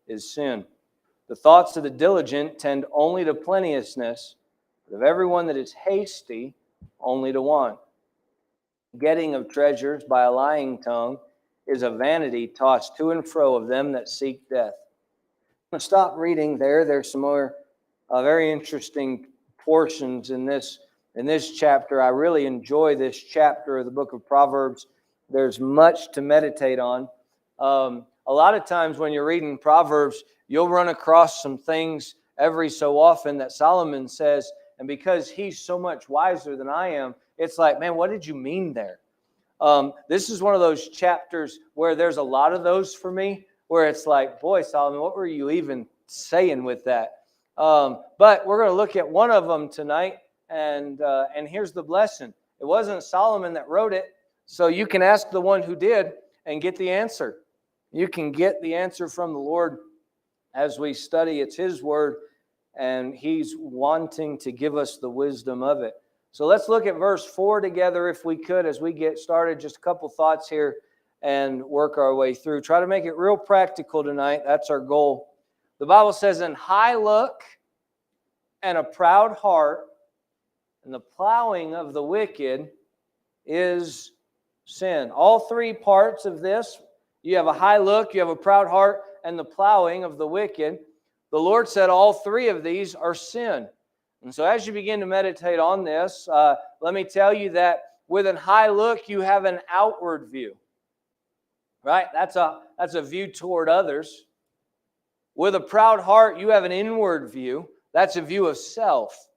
is sin. The thoughts of the diligent tend only to plenteousness, but of everyone that is hasty, only to want. Getting of treasures by a lying tongue is a vanity tossed to and fro of them that seek death. I'm going to stop reading there. There's some more very interesting portions in this chapter. I really enjoy this chapter of the book of Proverbs. There's much to meditate on. A lot of times when you're reading Proverbs, you'll run across some things every so often that Solomon says, and because he's so much wiser than I am, it's like, man, what did you mean there? This is one of those chapters where there's a lot of those for me, where it's like, boy, Solomon, what were you even saying with that? But we're going to look at one of them tonight, and here's the blessing. It wasn't Solomon that wrote it, so you can ask the one who did and get the answer. You can get the answer from the Lord as we study. It's His Word, and He's wanting to give us the wisdom of it. So let's look at verse 4 together if we could as we get started. Just a couple thoughts here and work our way through. Try to make it real practical tonight. That's our goal. The Bible says, "An high look and a proud heart, and the plowing of the wicked is sin." All three parts of this, you have a high look, you have a proud heart, and the plowing of the wicked. The Lord said all three of these are sin. And so as you begin to meditate on this, let me tell you that with a high look, you have an outward view. Right? That's a view toward others. With a proud heart, you have an inward view. That's a view of self.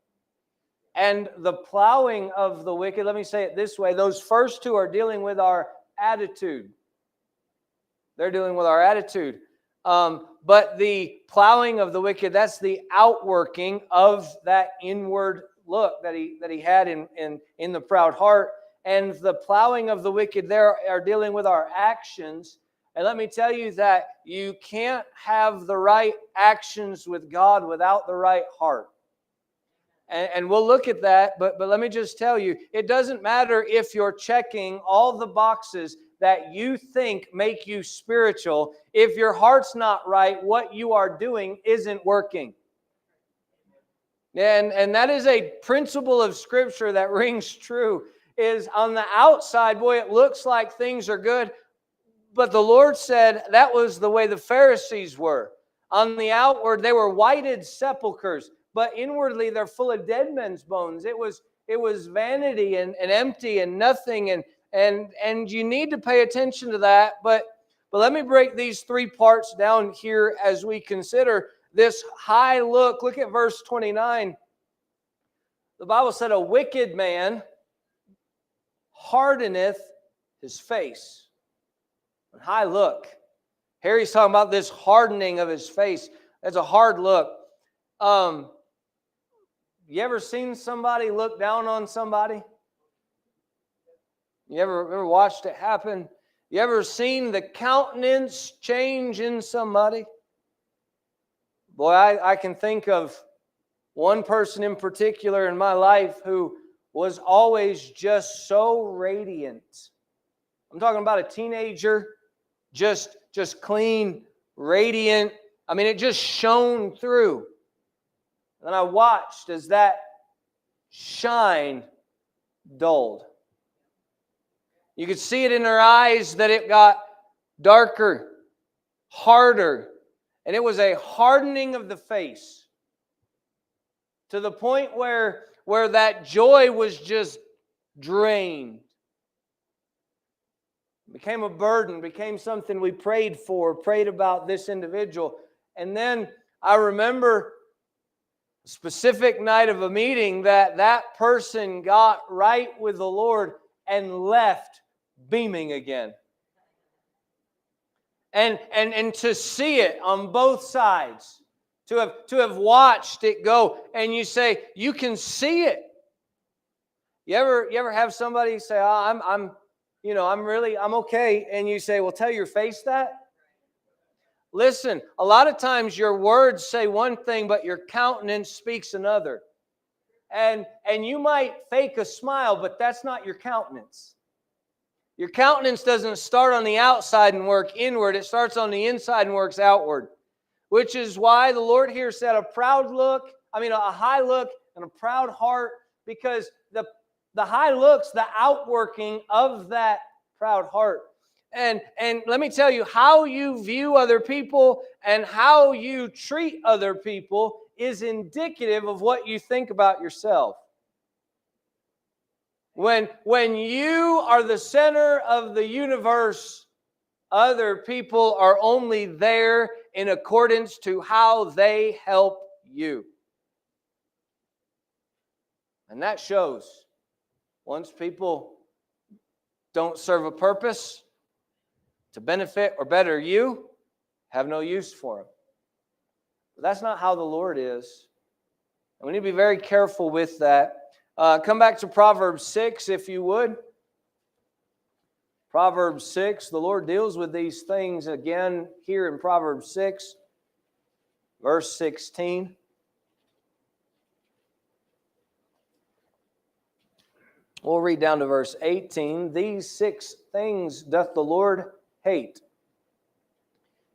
And the plowing of the wicked, let me say it this way, those first two are dealing with our attitude. They're dealing with our attitude. But the plowing of the wicked, that's the outworking of that inward look that he had in the proud heart. And the plowing of the wicked there are dealing with our actions. And let me tell you that you can't have the right actions with God without the right heart. And we'll look at that, but let me just tell you, it doesn't matter if you're checking all the boxes that you think make you spiritual. If your heart's not right, what you are doing isn't working. And that is a principle of Scripture that rings true, is on the outside, boy, it looks like things are good, but the Lord said that was the way the Pharisees were. On the outward, they were whited sepulchres, but inwardly they're full of dead men's bones. It was vanity and empty and nothing, and you need to pay attention to that. But let me break these three parts down here as we consider this high look. Look at verse 29. The Bible said, "A wicked man hardeneth his face." A high look. Here he's talking about this hardening of his face. That's a hard look. You ever seen somebody look down on somebody? You ever watched it happen? You ever seen the countenance change in somebody? Boy, I can think of one person in particular in my life who was always just so radiant. I'm talking about a teenager, just clean, radiant. I mean, it just shone through. And I watched as that shine dulled. You could see it in her eyes that it got darker, harder. And it was a hardening of the face to the point where that joy was just drained. It became a burden, became something we prayed about this individual. And then I remember a specific night of a meeting that person got right with the Lord and left beaming again. And to see it on both sides, to have watched it go, and you say, you can see it. You ever have somebody say, I'm okay, and you say, well, tell your face that? Listen, a lot of times your words say one thing, but your countenance speaks another. And you might fake a smile, but that's not your countenance. Your countenance doesn't start on the outside and work inward. It starts on the inside and works outward. which is why the Lord here said a high look and a proud heart, because the high looks, the outworking of that proud heart. And let me tell you, how you view other people and how you treat other people is indicative of what you think about yourself. When you are the center of the universe, other people are only there in accordance to how they help you. And that shows. Once people don't serve a purpose to benefit or better you, have no use for them. But that's not how the Lord is. And we need to be very careful with that. Come back to Proverbs 6, if you would. Proverbs 6, the Lord deals with these things again here in Proverbs 6, verse 16. We'll read down to verse 18. These 6 things doth the Lord hate.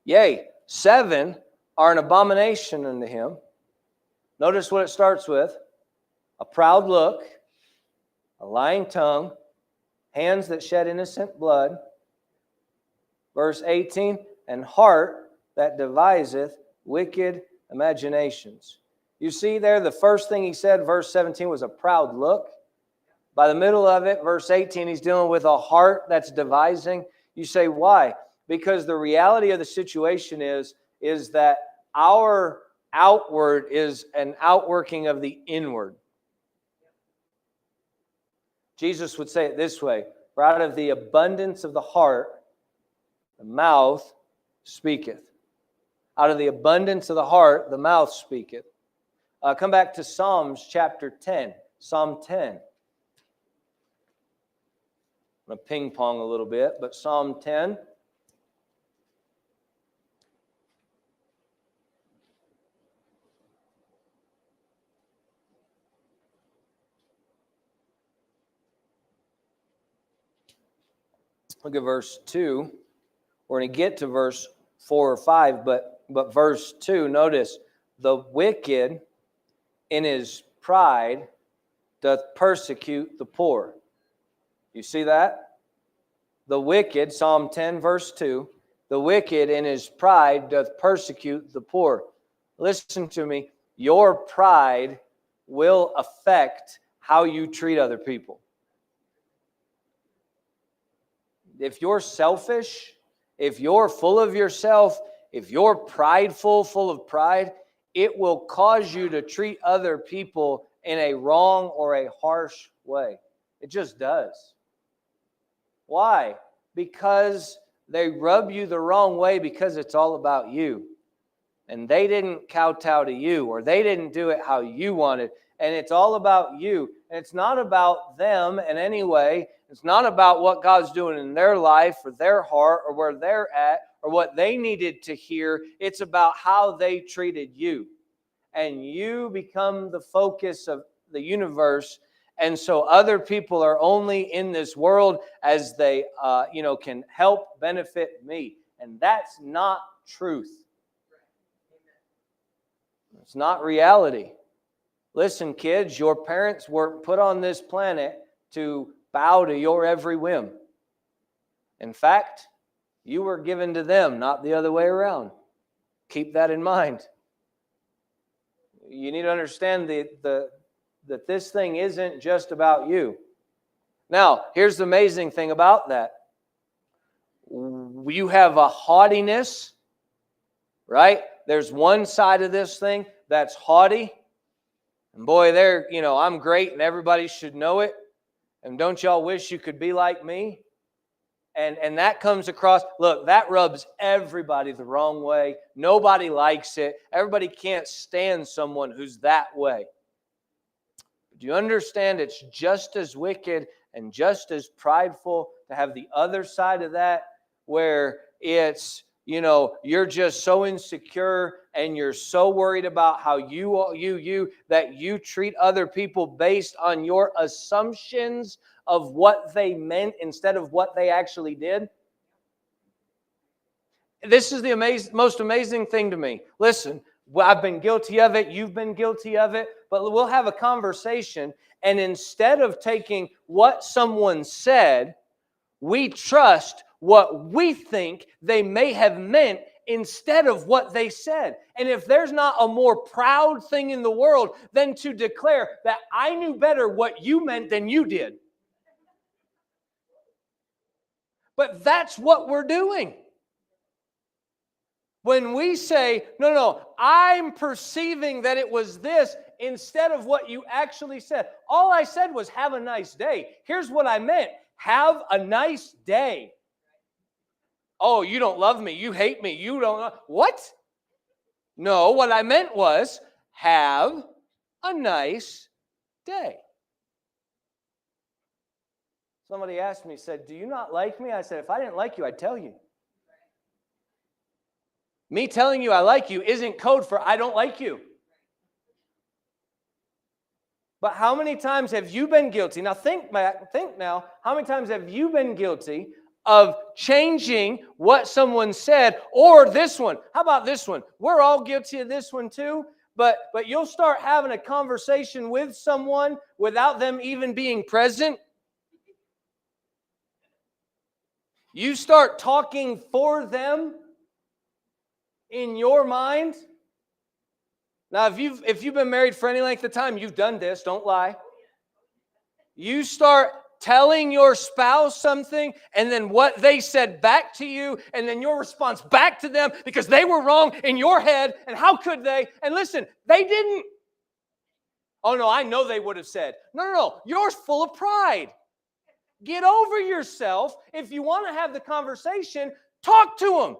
Yea, 7 are an abomination unto him. Notice what it starts with. A proud look, a lying tongue, hands that shed innocent blood. Verse 18, and heart that deviseth wicked imaginations. You see there, the first thing he said, verse 17, was a proud look. By the middle of it, verse 18, he's dealing with a heart that's devising. You say, why? Because the reality of the situation is that our outward is an outworking of the inward. Jesus would say it this way, for out of the abundance of the heart, the mouth speaketh. Out of the abundance of the heart, the mouth speaketh. Come back to Psalms chapter 10. Psalm 10. I'm going to ping pong a little bit, but Psalm 10. Look at verse 2. We're going to get to verse 4 or 5, but verse 2, notice, the wicked in his pride doth persecute the poor. You see that? The wicked, Psalm 10, verse 2, the wicked in his pride doth persecute the poor. Listen to me. Your pride will affect how you treat other people. If you're selfish, if you're full of yourself, if you're prideful, full of pride, it will cause you to treat other people in a wrong or a harsh way. It just does. Why? Because they rub you the wrong way because it's all about you. And they didn't kowtow to you, or they didn't do it how you wanted. And it's all about you. And it's not about them in any way. It's not about what God's doing in their life or their heart or where they're at or what they needed to hear. It's about how they treated you. And you become the focus of the universe. And so other people are only in this world as they can help benefit me. And that's not truth. It's not reality. Listen, kids, your parents weren't put on this planet to bow to your every whim. In fact, you were given to them, not the other way around. Keep that in mind. You need to understand that this thing isn't just about you. Now, here's the amazing thing about that. You have a haughtiness, right? There's one side of this thing that's haughty. And boy, I'm great and everybody should know it. And don't y'all wish you could be like me? And that comes across, look, that rubs everybody the wrong way. Nobody likes it. Everybody can't stand someone who's that way. Do you understand it's just as wicked and just as prideful to have the other side of that where it's, you're just so insecure and you're so worried about how that you treat other people based on your assumptions of what they meant instead of what they actually did? This is the most amazing thing to me. Listen, I've been guilty of it. You've been guilty of it. But we'll have a conversation. And instead of taking what someone said, we trust what we think they may have meant instead of what they said. And if there's not a more proud thing in the world than to declare that I knew better what you meant than you did. But that's what we're doing. When we say, no, I'm perceiving that it was this instead of what you actually said. All I said was have a nice day. Here's what I meant. Have a nice day. Oh, you don't love me. You hate me. You don't. What? No, what I meant was have a nice day. Somebody asked me, said, do you not like me? I said, if I didn't like you, I'd tell you. Me telling you I like you isn't code for I don't like you. But how many times have you been guilty? Now think now, how many times have you been guilty of changing what someone said, or this one? How about this one? We're all guilty of this one too, but you'll start having a conversation with someone without them even being present. You start talking for them in your mind. Now, if you've been married for any length of time, you've done this, don't lie. You start telling your spouse something, and then what they said back to you, and then your response back to them because they were wrong in your head, and how could they? And listen, they didn't. Oh, no, I know they would have said. No, you're full of pride. Get over yourself. If you want to have the conversation, talk to them.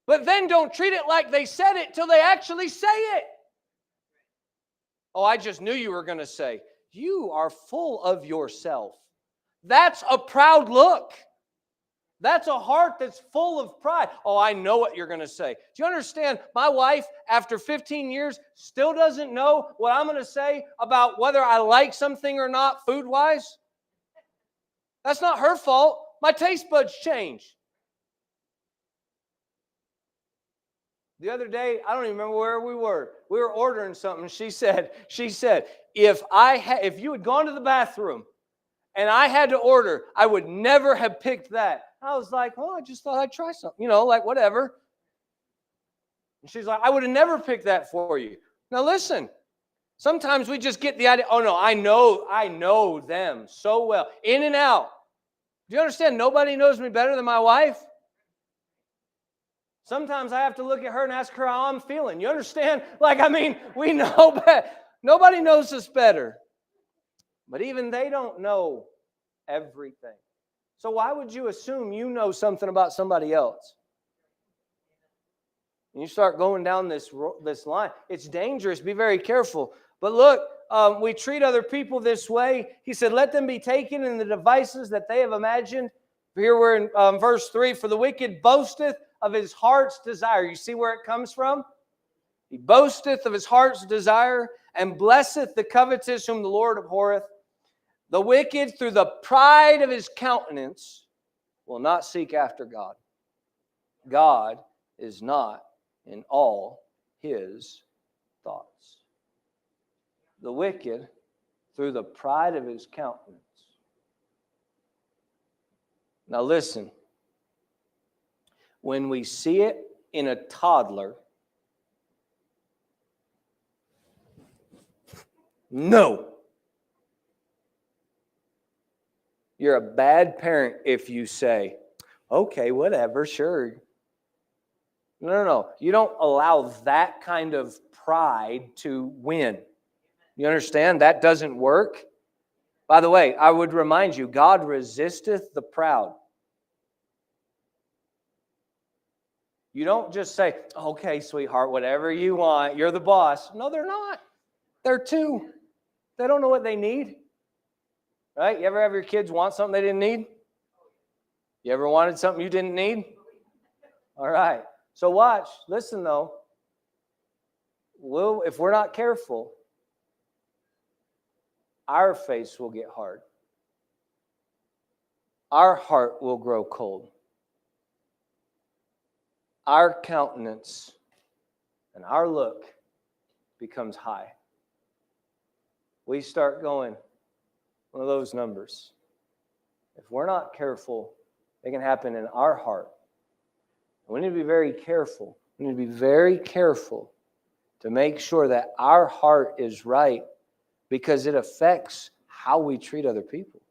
But then don't treat it like they said it till they actually say it. Oh, I just knew you were going to say. You are full of yourself. That's a proud look. That's a heart that's full of pride. Oh, I know what you're going to say. Do you understand? My wife, after 15 years, still doesn't know what I'm going to say about whether I like something or not food-wise. That's not her fault. My taste buds change. The other day, I don't even remember where we were. We were ordering something. She said, if you had gone to the bathroom and I had to order, I would never have picked that. I was like, I just thought I'd try something, like whatever. And she's like, I would have never picked that for you. Now listen, sometimes we just get the idea, oh no, I know them so well, in and out. Do you understand? Nobody knows me better than my wife. Sometimes I have to look at her and ask her how I'm feeling. You understand? We know better. Nobody knows us better. But even they don't know everything. So why would you assume you know something about somebody else? And you start going down this line. It's dangerous. Be very careful. But look, we treat other people this way. He said, let them be taken in the devices that they have imagined. Here we're in verse 3. For the wicked boasteth of his heart's desire. You see where it comes from? He boasteth of his heart's desire and blesseth the covetous whom the Lord abhorreth. The wicked through the pride of his countenance will not seek after God. God is not in all his thoughts. The wicked through the pride of his countenance. Now listen. When we see it in a toddler, no. You're a bad parent if you say, okay, whatever, sure. No. You don't allow that kind of pride to win. You understand? That doesn't work. By the way, I would remind you, God resisteth the proud. You don't just say, okay, sweetheart, whatever you want. You're the boss. No, they're not. They're two. They don't know what they need. Right? You ever have your kids want something they didn't need? You ever wanted something you didn't need? All right. So watch. Listen, though. If we're not careful, our face will get hard. Our heart will grow cold. our countenance and our look becomes high. We start going, one of those numbers. If we're not careful, it can happen in our heart. We need to be very careful. We need to be very careful to make sure that our heart is right, because it affects how we treat other people.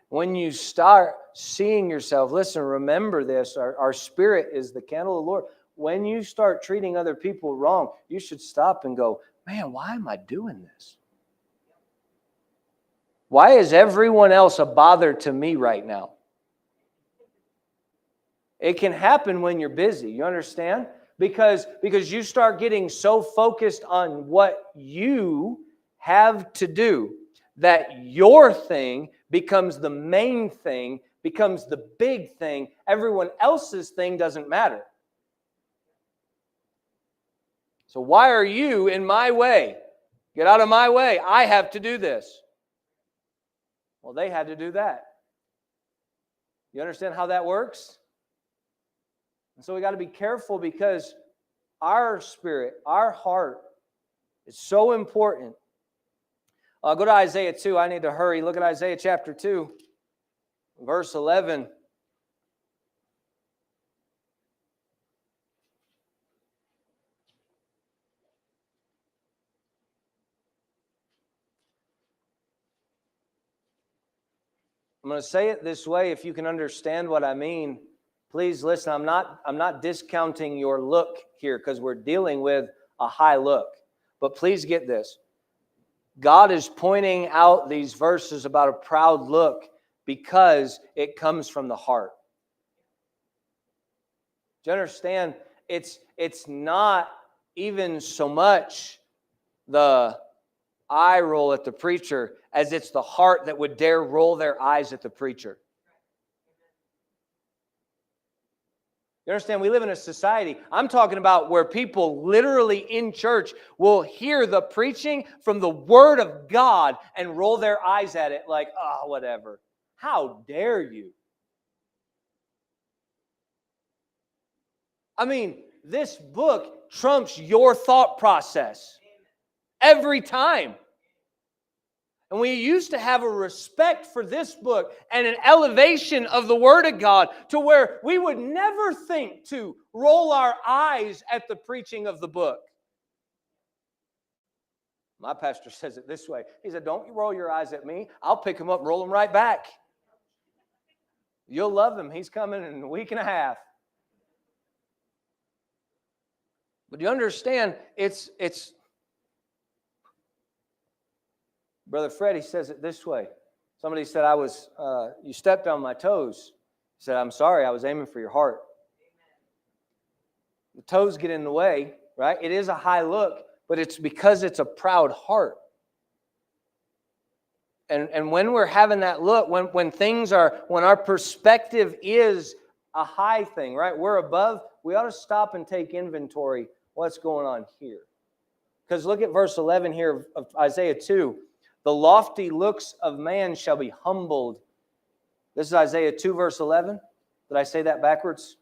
When you start seeing yourself, listen, remember this, our spirit is the candle of the Lord. When you start treating other people wrong, you should stop and go, man, why am I doing this? Why is everyone else a bother to me right now? It can happen when you're busy, you understand? Because you start getting so focused on what you have to do that your thing becomes the main thing, becomes the big thing. Everyone else's thing doesn't matter. So why are you in my way? Get out of my way. I have to do this. Well, they had to do that. You understand how that works? And so we got to be careful, because our spirit, our heart is so important. Go to Isaiah 2. I need to hurry. Look at Isaiah chapter 2, verse 11. I'm going to say it this way if you can understand what I mean. Please listen, I'm not discounting your look here, because we're dealing with a high look. But please get this. God is pointing out these verses about a proud look because it comes from the heart. Do you understand? It's not even so much the eye roll at the preacher as it's the heart that would dare roll their eyes at the preacher. You understand? We live in a society, I'm talking about, where people literally in church will hear the preaching from the Word of God and roll their eyes at it like, oh, whatever. How dare you? I mean, this book trumps your thought process every time. And we used to have a respect for this book and an elevation of the Word of God to where we would never think to roll our eyes at the preaching of the book. My pastor says it this way. He said, don't you roll your eyes at me. I'll pick him up and roll him right back. You'll love him. He's coming in a week and a half. But you understand, it's Brother Freddie says it this way. Somebody said, you stepped on my toes. He said, I'm sorry, I was aiming for your heart. The toes get in the way, right? It is a high look, but it's because it's a proud heart. And when we're having that look, when our perspective is a high thing, right? We're above, we ought to stop and take inventory. What's going on here? Because look at verse 11 here of Isaiah 2. The lofty looks of man shall be humbled. This is Isaiah 2, verse 11. Did I say that backwards?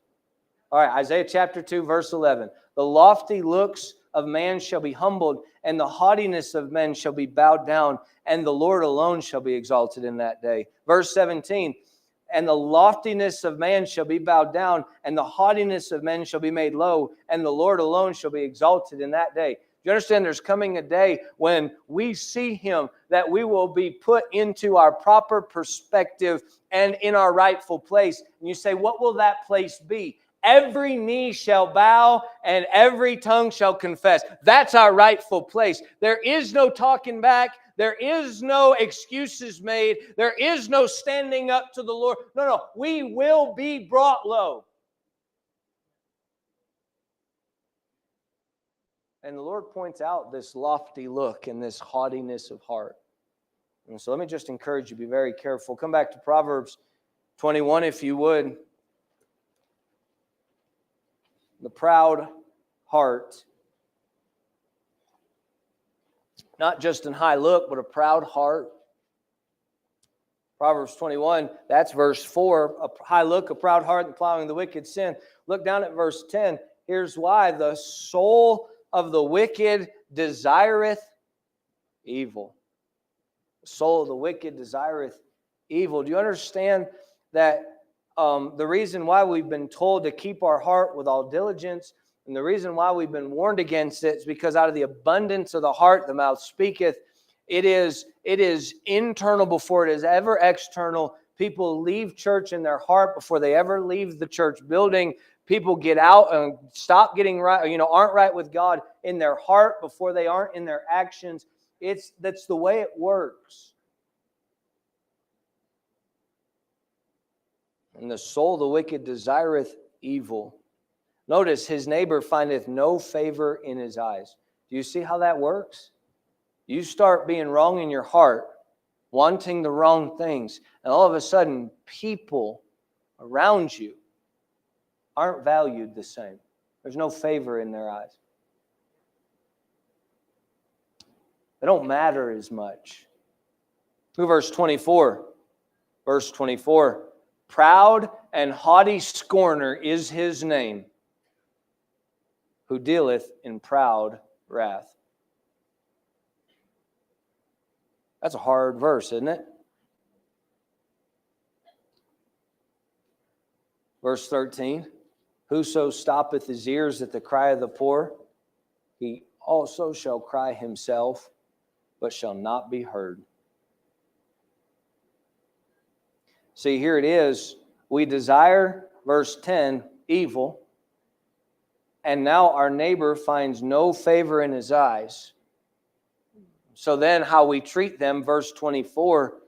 All right, Isaiah chapter 2, verse 11. The lofty looks of man shall be humbled, and the haughtiness of men shall be bowed down, and the Lord alone shall be exalted in that day. Verse 17. And the loftiness of man shall be bowed down, and the haughtiness of men shall be made low, and the Lord alone shall be exalted in that day. You understand there's coming a day when we see Him that we will be put into our proper perspective and in our rightful place. And you say, what will that place be? Every knee shall bow and every tongue shall confess. That's our rightful place. There is no talking back. There is no excuses made. There is no standing up to the Lord. No. We will be brought low. And the Lord points out this lofty look and this haughtiness of heart. And so let me just encourage you, be very careful. Come back to Proverbs 21 if you would. The proud heart. Not just in high look, but a proud heart. Proverbs 21, that's verse 4. A high look, a proud heart, and plowing the wicked sin. Look down at verse 10. Here's why. The soul of the wicked desireth evil. The soul of the wicked desireth evil. Do you understand that the reason why we've been told to keep our heart with all diligence, and the reason why we've been warned against it, is because out of the abundance of the heart the mouth speaketh. It is internal before it is ever external. People leave church in their heart before they ever leave the church building. People get out and stop getting right, aren't right with God in their heart before they aren't in their actions. That's the way it works. And the soul of the wicked desireth evil. Notice, his neighbor findeth no favor in his eyes. Do you see how that works? You start being wrong in your heart, wanting the wrong things, and all of a sudden, people around you aren't valued the same. There's no favor in their eyes. They don't matter as much. Look at verse 24. Verse 24. Proud and haughty scorner is his name, who dealeth in proud wrath. That's a hard verse, isn't it? Verse 13. Whoso stoppeth his ears at the cry of the poor, he also shall cry himself, but shall not be heard. See, here it is. We desire, verse 10, evil, and now our neighbor finds no favor in his eyes. So then how we treat them, verse 24,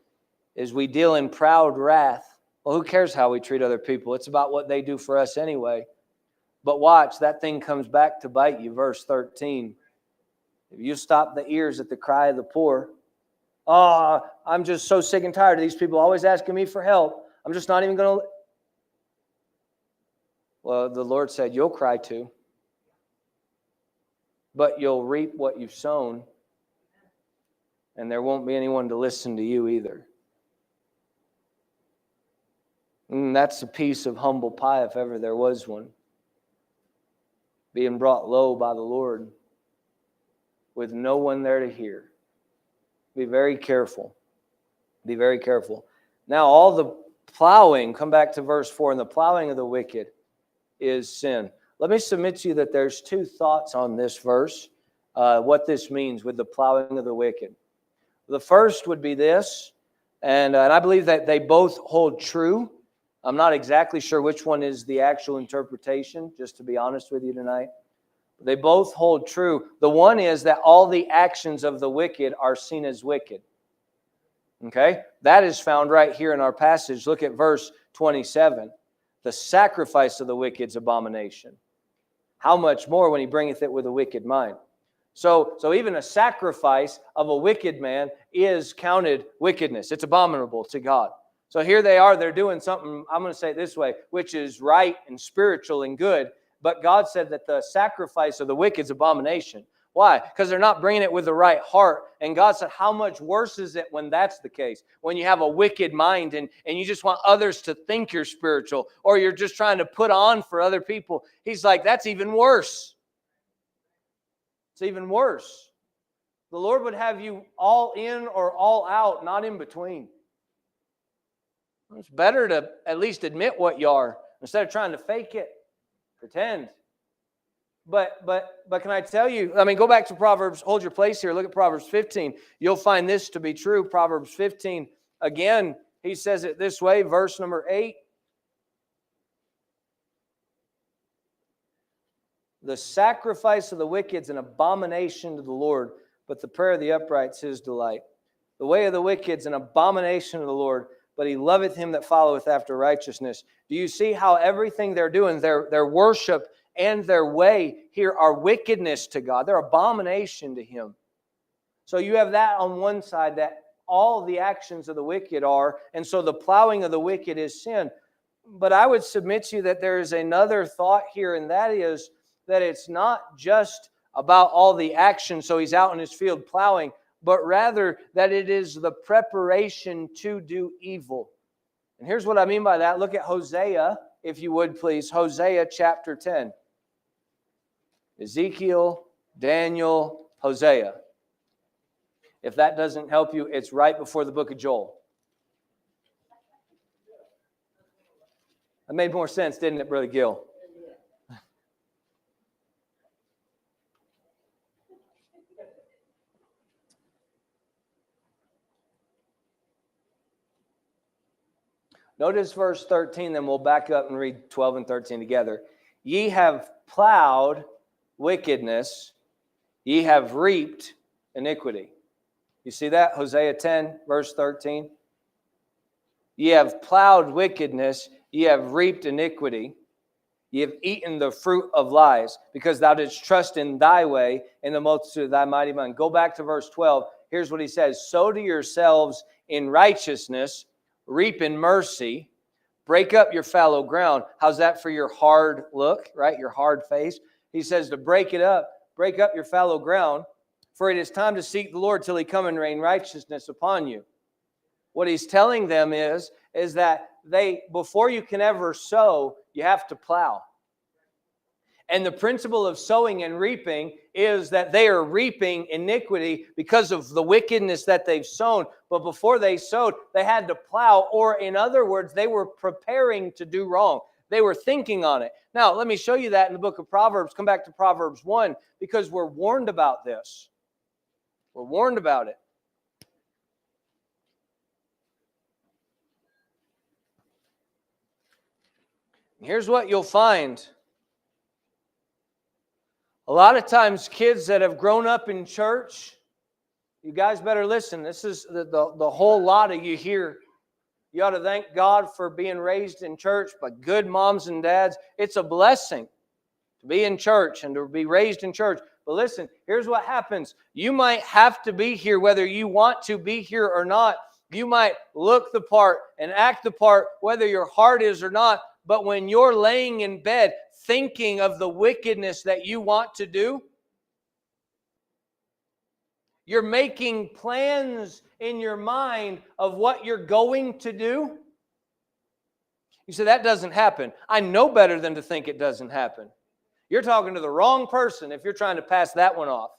is we deal in proud wrath. Well, who cares how we treat other people? It's about what they do for us anyway. But watch, that thing comes back to bite you, verse 13. If you stop the ears at the cry of the poor, I'm just so sick and tired of these people always asking me for help. I'm just not even going to. Well, the Lord said, you'll cry too. But you'll reap what you've sown. And there won't be anyone to listen to you either. And that's a piece of humble pie if ever there was one. Being brought low by the Lord with no one there to hear. Be very careful. Be very careful. Now all the plowing, come back to verse 4, and the plowing of the wicked is sin. Let me submit to you that there's two thoughts on this verse, what this means with the plowing of the wicked. The first would be this, and I believe that they both hold true. I'm not exactly sure which one is the actual interpretation, just to be honest with you tonight. They both hold true. The one is that all the actions of the wicked are seen as wicked. Okay? That is found right here in our passage. Look at verse 27. The sacrifice of the wicked's abomination. How much more when he bringeth it with a wicked mind? So even a sacrifice of a wicked man is counted wickedness. It's abominable to God. So here they are, they're doing something, I'm going to say it this way, which is right and spiritual and good. But God said that the sacrifice of the wicked is abomination. Why? Because they're not bringing it with the right heart. And God said, how much worse is it when that's the case? When you have a wicked mind and you just want others to think you're spiritual, or you're just trying to put on for other people. He's like, that's even worse. It's even worse. The Lord would have you all in or all out, not in between. It's better to at least admit what you are instead of trying to fake it, pretend. But can I tell you, go back to Proverbs, hold your place here, look at Proverbs 15. You'll find this to be true. Proverbs 15, again, he says it this way, verse number 8. The sacrifice of the wicked is an abomination to the Lord, but the prayer of the upright is his delight. The way of the wicked is an abomination to the Lord, but he loveth him that followeth after righteousness. Do you see how everything they're doing, their worship and their way here are wickedness to God? They're abomination to him. So you have that on one side, that all the actions of the wicked are, and so the plowing of the wicked is sin. But I would submit to you that there is another thought here, and that is that it's not just about all the action, so he's out in his field plowing, but rather that it is the preparation to do evil. And here's what I mean by that. Look at Hosea if you would please, Hosea chapter 10. Ezekiel, Daniel, Hosea. If that doesn't help you, it's right before the book of Joel. That made more sense, didn't it, Brother Gill? Notice verse 13, then we'll back up and read 12 and 13 together. Ye have plowed wickedness, ye have reaped iniquity. You see that? Hosea 10, verse 13. Ye have plowed wickedness, ye have reaped iniquity. Ye have eaten the fruit of lies, because thou didst trust in thy way, in the multitude of thy mighty men. Go back to verse 12. Here's what he says. Sow to yourselves in righteousness, reap in mercy, break up your fallow ground. How's that for your hard look, right? Your hard face. He says to break up your fallow ground, for it is time to seek the Lord till he come and rain righteousness upon you. What he's telling them is that before you can ever sow, you have to plow. And the principle of sowing and reaping is that they are reaping iniquity because of the wickedness that they've sown. But before they sowed, they had to plow, or in other words, they were preparing to do wrong. They were thinking on it. Now, let me show you that in the book of Proverbs. Come back to Proverbs 1, because we're warned about this. We're warned about it. Here's what you'll find. A lot of times kids that have grown up in church, you guys better listen. This is the whole lot of you here. You ought to thank God for being raised in church by good moms and dads. It's a blessing to be in church and to be raised in church. But listen, here's what happens. You might have to be here whether you want to be here or not. You might look the part and act the part whether your heart is or not. But when you're laying in bed thinking of the wickedness that you want to do, you're making plans in your mind of what you're going to do. You say, that doesn't happen. I know better than to think it doesn't happen. You're talking to the wrong person if you're trying to pass that one off.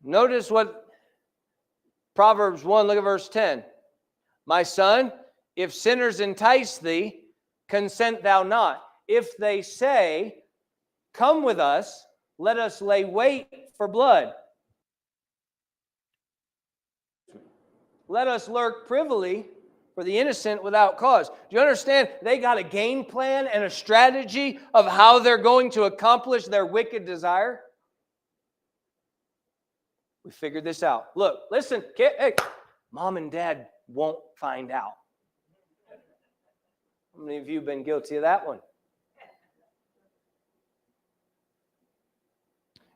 Notice what Proverbs 1, look at verse 10. My son, if sinners entice thee, consent thou not. If they say, come with us, let us lay wait for blood. Let us lurk privily for the innocent without cause. Do you understand? They got a game plan and a strategy of how they're going to accomplish their wicked desire. We figured this out. Look, listen, kid, hey, mom and dad won't find out. How many of you have been guilty of that one?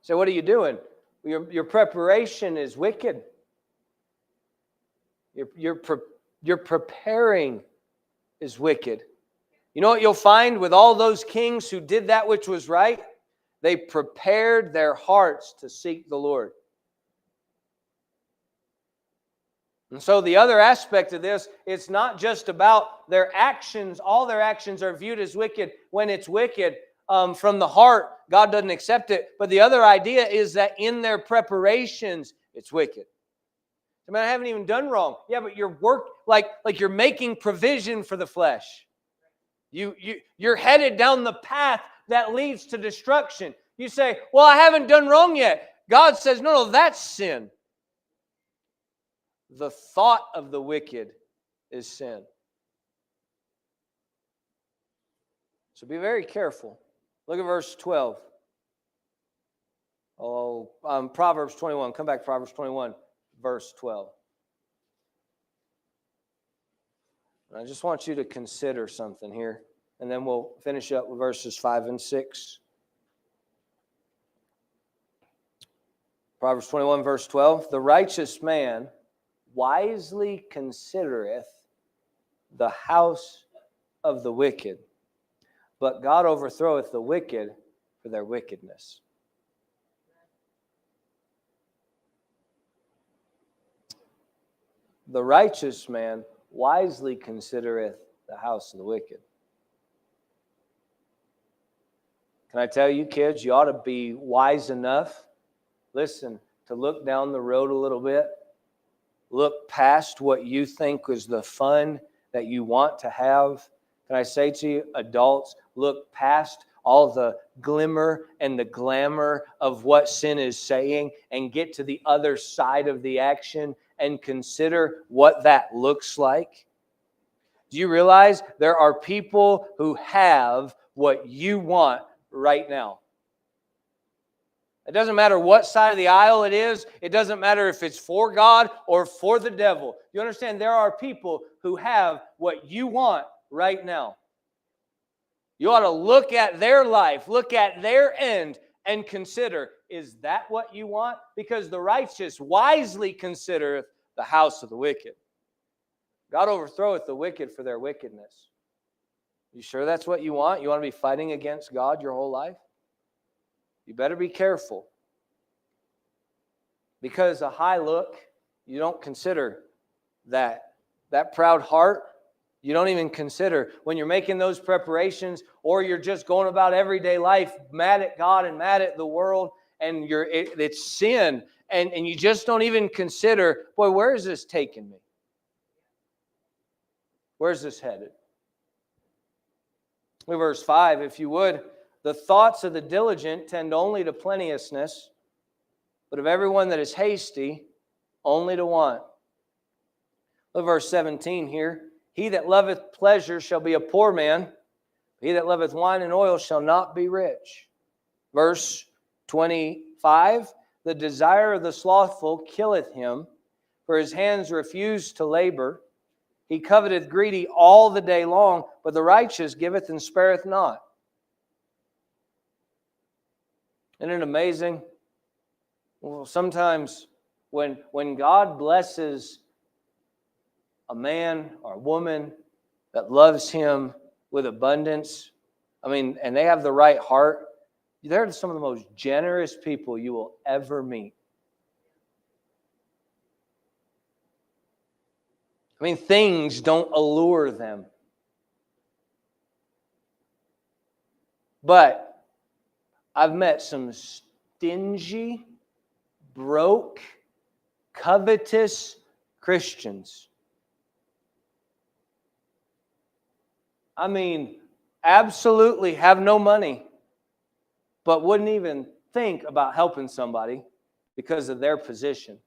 So what are you doing? Your preparation is wicked. Your preparing is wicked. You know what you'll find with all those kings who did that which was right? They prepared their hearts to seek the Lord. And so the other aspect of this, it's not just about their actions. All their actions are viewed as wicked. When it's wicked from the heart, God doesn't accept it. But the other idea is that in their preparations, it's wicked. I mean, I haven't even done wrong. Yeah, but you're like you're making provision for the flesh. You're headed down the path that leads to destruction. You say, well, I haven't done wrong yet. God says, no, that's sin. The thought of the wicked is sin. So be very careful. Look at verse 12. Proverbs 21. Come back to Proverbs 21, verse 12. I just want you to consider something here, and then we'll finish up with verses 5 and 6. Proverbs 21, verse 12. The righteous man wisely considereth the house of the wicked, but God overthroweth the wicked for their wickedness. The righteous man wisely considereth the house of the wicked. Can I tell you, kids, you ought to be wise enough, listen, to look down the road a little bit. Look past what you think is the fun that you want to have. Can I say to you, adults, look past all the glimmer and the glamour of what sin is saying and get to the other side of the action and consider what that looks like. Do you realize there are people who have what you want right now? It doesn't matter what side of the aisle it is. It doesn't matter if it's for God or for the devil. You understand, there are people who have what you want right now. You ought to look at their life, look at their end, and consider, is that what you want? Because the righteous wisely considereth the house of the wicked. God overthroweth the wicked for their wickedness. You sure that's what you want? You want to be fighting against God your whole life? You better be careful. Because a high look, you don't consider that. That proud heart, you don't even consider. When you're making those preparations, or you're just going about everyday life mad at God and mad at the world, and it's sin, and you just don't even consider, boy, where is this taking me? Where's this headed? Verse 5, if you would. The thoughts of the diligent tend only to plenteousness, but of everyone that is hasty, only to want. Look at verse 17 here. He that loveth pleasure shall be a poor man. He that loveth wine and oil shall not be rich. Verse 25. The desire of the slothful killeth him, for his hands refuse to labor. He coveteth greedy all the day long, but the righteous giveth and spareth not. Isn't it amazing? Well, sometimes when God blesses a man or a woman that loves Him with abundance, and they have the right heart, they're some of the most generous people you will ever meet. Things don't allure them. But I've met some stingy, broke, covetous Christians. Absolutely have no money, but wouldn't even think about helping somebody because of their position.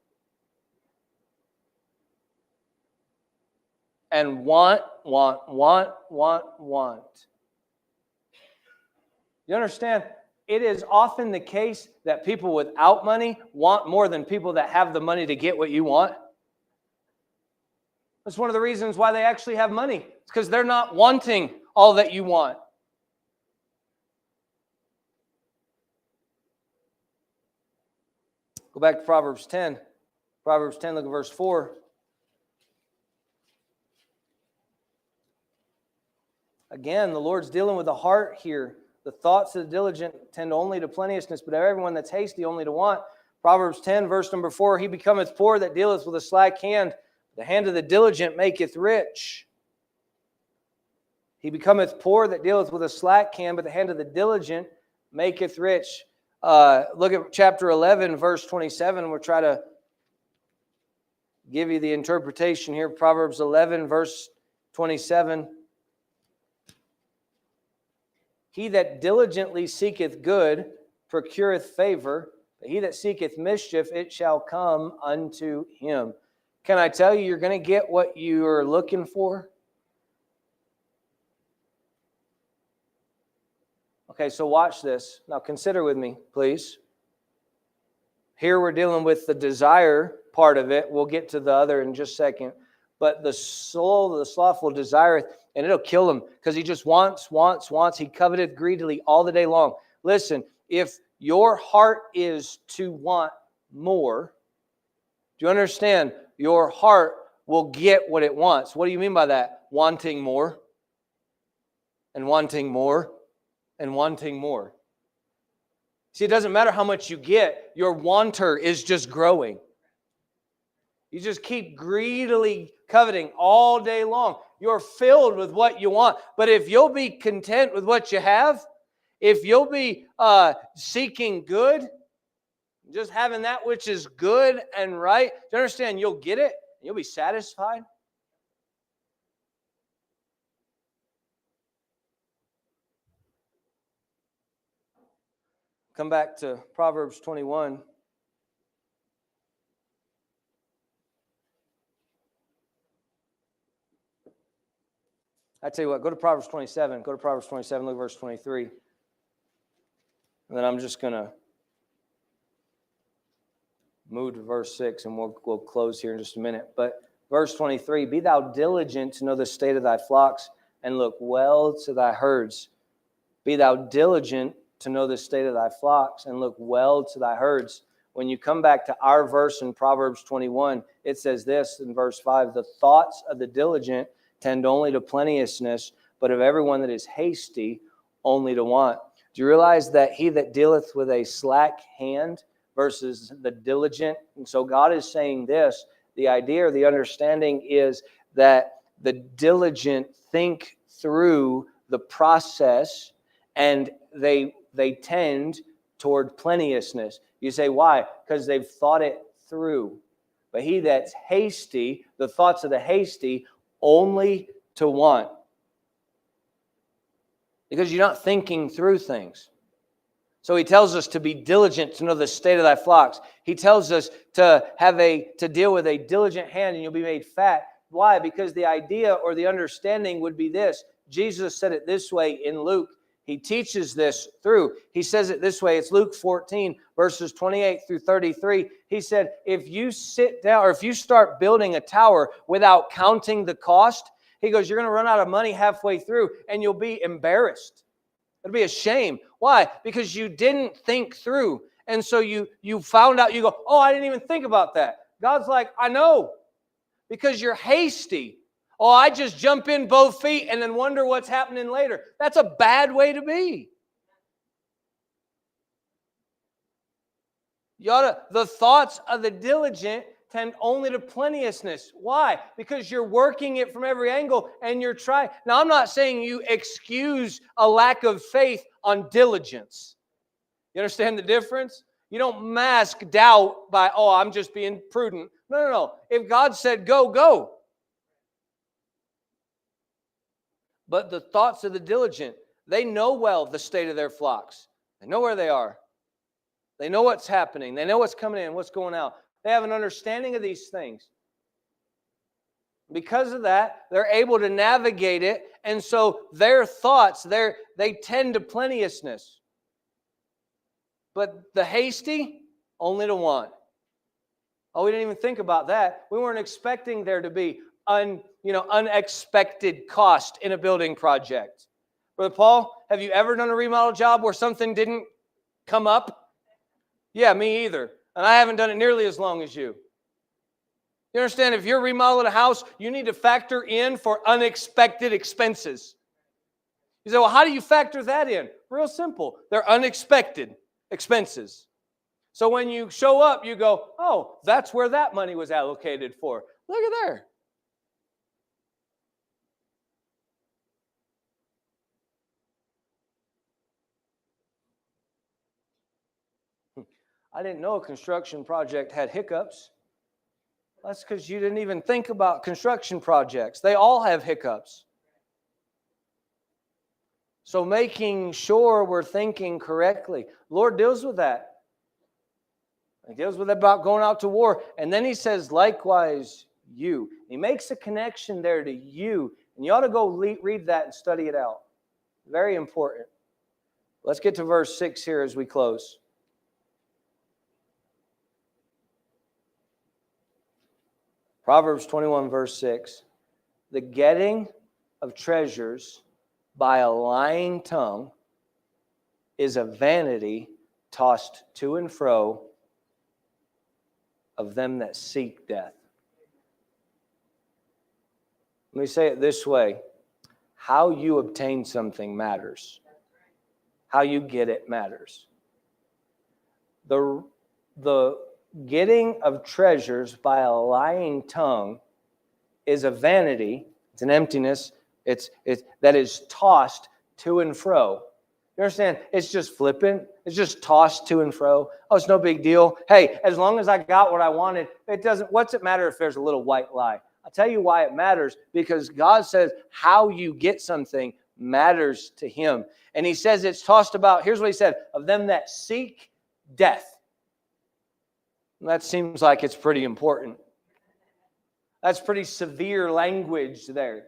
And want. You understand? It is often the case that people without money want more than people that have the money to get what you want. That's one of the reasons why they actually have money. It's because they're not wanting all that you want. Go back to Proverbs 10. Proverbs 10, look at verse 4. Again, the Lord's dealing with the heart here. The thoughts of the diligent tend only to plenteousness, but everyone that's hasty only to want. Proverbs 10, verse number 4, he becometh poor that dealeth with a slack hand. The hand of the diligent maketh rich. He becometh poor that dealeth with a slack hand, but the hand of the diligent maketh rich. Look at chapter 11, verse 27. We'll try to give you the interpretation here. Proverbs 11, verse 27. He that diligently seeketh good procureth favor, but he that seeketh mischief, it shall come unto him. Can I tell you, you're going to get what you are looking for? Okay, so watch this. Now consider with me, please. Here we're dealing with the desire part of it. We'll get to the other in just a second. But the soul of the slothful desireth, and it'll kill him because he just wants. He coveteth greedily all the day long. Listen, if your heart is to want more, do you understand? Your heart will get what it wants. What do you mean by that? Wanting more, and wanting more, and wanting more. See, it doesn't matter how much you get. Your wanter is just growing. You just keep greedily coveting all day long. You're filled with what you want. But if you'll be content with what you have, if you'll be seeking good, just having that which is good and right, do you understand? You'll get it. You'll be satisfied. Come back to Proverbs 21. I tell you what, go to Proverbs 27. Go to Proverbs 27, look at verse 23. And then I'm just going to move to verse 6, and we'll close here in just a minute. But verse 23, be thou diligent to know the state of thy flocks, and look well to thy herds. Be thou diligent to know the state of thy flocks, and look well to thy herds. When you come back to our verse in Proverbs 21, it says this in verse 5, the thoughts of the diligent tend only to plenteousness, but of everyone that is hasty, only to want. Do you realize that he that dealeth with a slack hand versus the diligent? And so God is saying this, the idea or the understanding is that the diligent think through the process and they tend toward plenteousness. You say, why? Because they've thought it through. But he that's hasty, the thoughts of the hasty, only to want. Because you're not thinking through things. So he tells us to be diligent to know the state of thy flocks. He tells us to deal with a diligent hand and you'll be made fat. Why? Because the idea or the understanding would be this. Jesus said it this way in Luke. He teaches this through. He says it this way. It's Luke 14, verses 28 through 33. He said, if you sit down or if you start building a tower without counting the cost, he goes, you're going to run out of money halfway through and you'll be embarrassed. It'll be a shame. Why? Because you didn't think through. And so you found out, you go, oh, I didn't even think about that. God's like, I know, because you're hasty. Oh, I just jump in both feet and then wonder what's happening later. That's a bad way to be. The thoughts of the diligent tend only to plenteousness. Why? Because you're working it from every angle and you're trying. Now, I'm not saying you excuse a lack of faith on diligence. You understand the difference? You don't mask doubt by, oh, I'm just being prudent. No. If God said go, go. But the thoughts of the diligent, they know well the state of their flocks. They know where they are. They know what's happening. They know what's coming in, what's going out. They have an understanding of these things. Because of that, they're able to navigate it. And so their thoughts, they tend to plenteousness. But the hasty, only to want. Oh, we didn't even think about that. We weren't expecting there to be unexpected cost in a building project. Brother Paul, have you ever done a remodel job where something didn't come up? Yeah, me either. And I haven't done it nearly as long as you. You understand, if you're remodeling a house, you need to factor in for unexpected expenses. You say, well, how do you factor that in? Real simple. They're unexpected expenses. So when you show up, you go, oh, that's where that money was allocated for. Look at there. I didn't know a construction project had hiccups. That's because you didn't even think about construction projects. They all have hiccups. So making sure we're thinking correctly. Lord deals with that. He deals with it about going out to war. And then he says, likewise, you. He makes a connection there to you. And you ought to go read that and study it out. Very important. Let's get to verse 6 here as we close. Proverbs 21, verse 6. The getting of treasures by a lying tongue is a vanity tossed to and fro of them that seek death. Let me say it this way. How you obtain something matters. How you get it matters. The getting of treasures by a lying tongue is a vanity, it's an emptiness, it's that is tossed to and fro. You understand? It's just flippant. It's just tossed to and fro. Oh, it's no big deal. Hey, as long as I got what I wanted, what's it matter if there's a little white lie? I'll tell you why it matters, because God says how you get something matters to him. And he says it's tossed about, here's what he said, of them that seek death. And that seems like it's pretty important. That's pretty severe language there.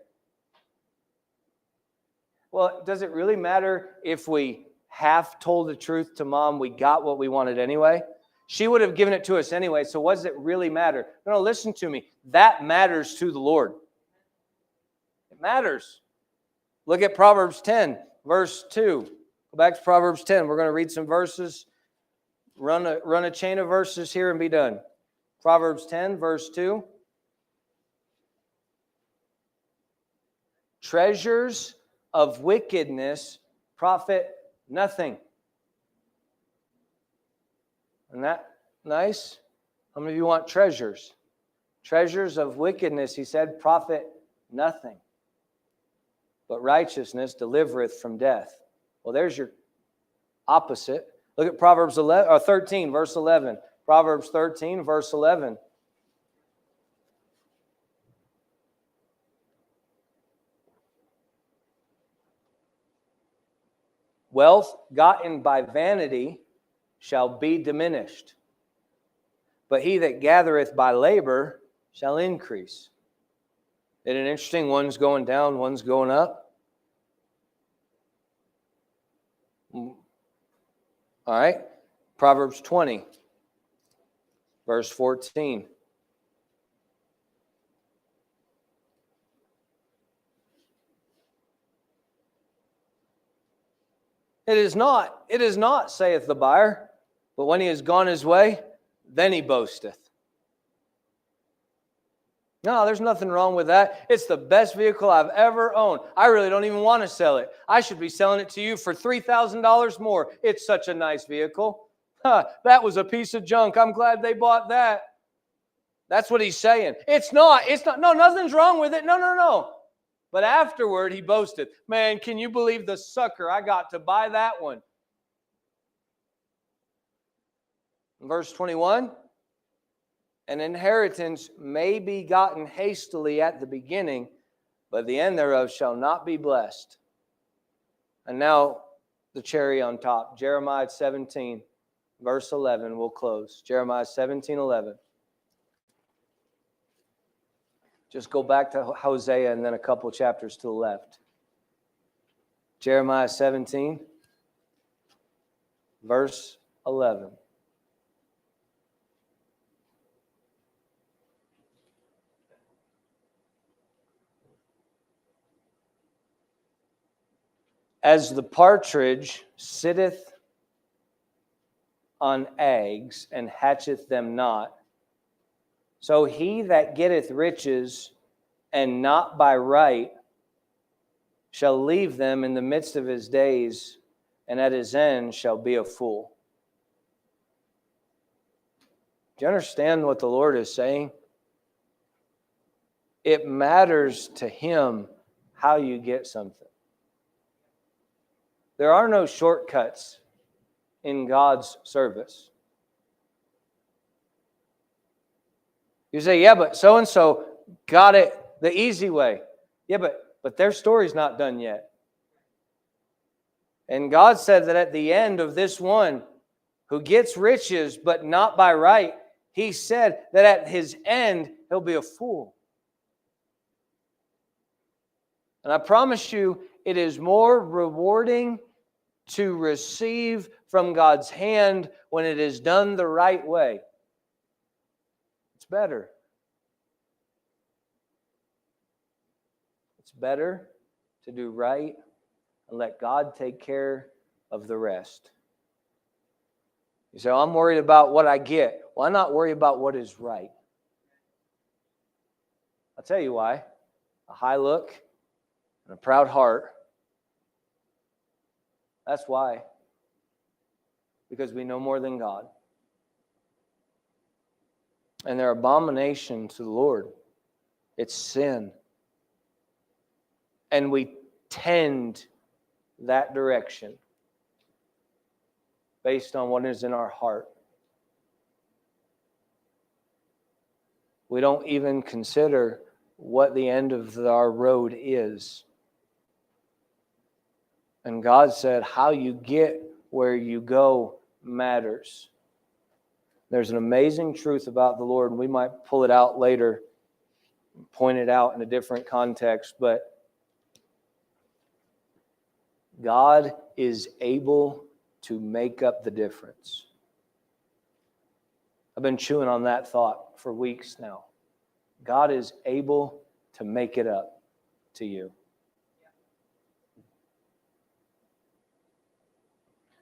Well, does it really matter if we half told the truth to Mom, we got what we wanted anyway? She would have given it to us anyway, so what does it really matter? No, listen to me. That matters to the Lord. It matters. Look at Proverbs 10, verse 2. Go back to Proverbs 10. We're going to read some verses, run a chain of verses here and be done. Proverbs 10, verse 2. Treasures of wickedness profit nothing. Isn't that nice? How many of you want treasures? Treasures of wickedness, he said, profit nothing. But righteousness delivereth from death. Well, there's your opposite. Look at Proverbs 13, verse 11. Proverbs 13, verse 11. Wealth gotten by vanity shall be diminished, but he that gathereth by labor shall increase. Isn't it interesting? One's going down, one's going up. All right. Proverbs 20, verse 14. It is not, saith the buyer, but when he is gone his way, then he boasteth. No, there's nothing wrong with that. It's the best vehicle I've ever owned. I really don't even want to sell it. I should be selling it to you for $3,000 more. It's such a nice vehicle. That was a piece of junk. I'm glad they bought that. That's what he's saying. It's not. No, nothing's wrong with it. No. But afterward, he boasted, man, can you believe the sucker I got to buy that one? Verse 21, an inheritance may be gotten hastily at the beginning, but the end thereof shall not be blessed. And now the cherry on top, Jeremiah 17, verse 11, we'll close. Jeremiah 17, 11. Just go back to Hosea and then a couple chapters to the left. Jeremiah 17, verse 11. As the partridge sitteth on eggs and hatcheth them not, so he that getteth riches and not by right shall leave them in the midst of his days, and at his end shall be a fool. Do you understand what the Lord is saying? It matters to him how you get something. There are no shortcuts in God's service. You say, yeah, but so-and-so got it the easy way. Yeah, but their story's not done yet. And God said that at the end of this one who gets riches but not by right, he said that at his end he'll be a fool. And I promise you, it is more rewarding to receive from God's hand when it is done the right way. It's better. It's better to do right and let God take care of the rest. You say, I'm worried about what I get. Well, I'm not worried about what is right. I'll tell you why. A high look and a proud heart. That's why. Because we know more than God. and they're abomination to the Lord. It's sin. And we tend that direction based on what is in our heart. We don't even consider what the end of our road is. And God said, how you get where you go matters. There's an amazing truth about the Lord, and we might pull it out later, point it out in a different context, but God is able to make up the difference. I've been chewing on that thought for weeks now. God is able to make it up to you.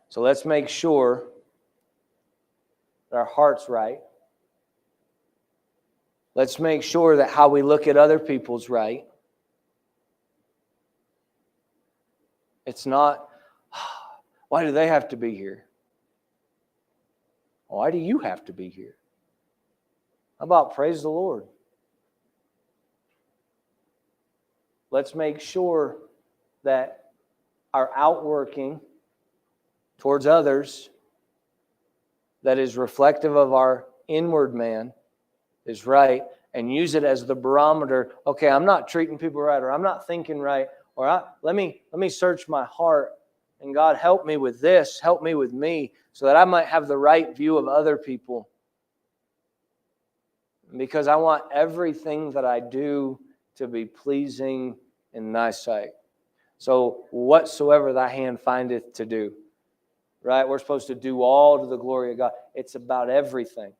So let's make sure that our heart's right. Let's make sure that how we look at other people's right. It's not, why do they have to be here? Why do you have to be here? How about praise the Lord? Let's make sure that our outworking towards others that is reflective of our inward man is right, and use it as the barometer. Okay, I'm not treating people right, or I'm not thinking right, or let me search my heart, and God, help me with this, help me with me, so that I might have the right view of other people. Because I want everything that I do to be pleasing in thy sight. So whatsoever thy hand findeth to do. Right? We're supposed to do all to the glory of God. It's about everything.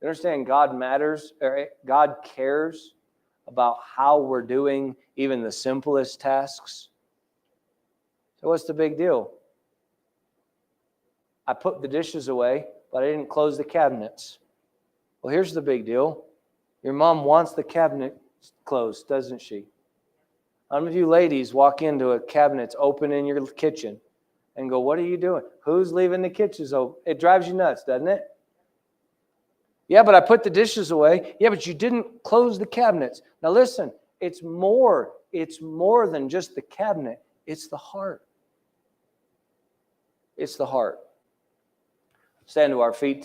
You understand God matters, or God cares about how we're doing even the simplest tasks. So what's the big deal? I put the dishes away, but I didn't close the cabinets. Well, here's the big deal. Your mom wants the cabinet closed, doesn't she? Some of you ladies walk into a cabinet open in your kitchen and go, what are you doing? Who's leaving the kitchens open? It drives you nuts, doesn't it? Yeah, but I put the dishes away. Yeah, but you didn't close the cabinets. Now listen, it's more than just the cabinet. It's the heart. It's the heart. Stand to our feet tonight.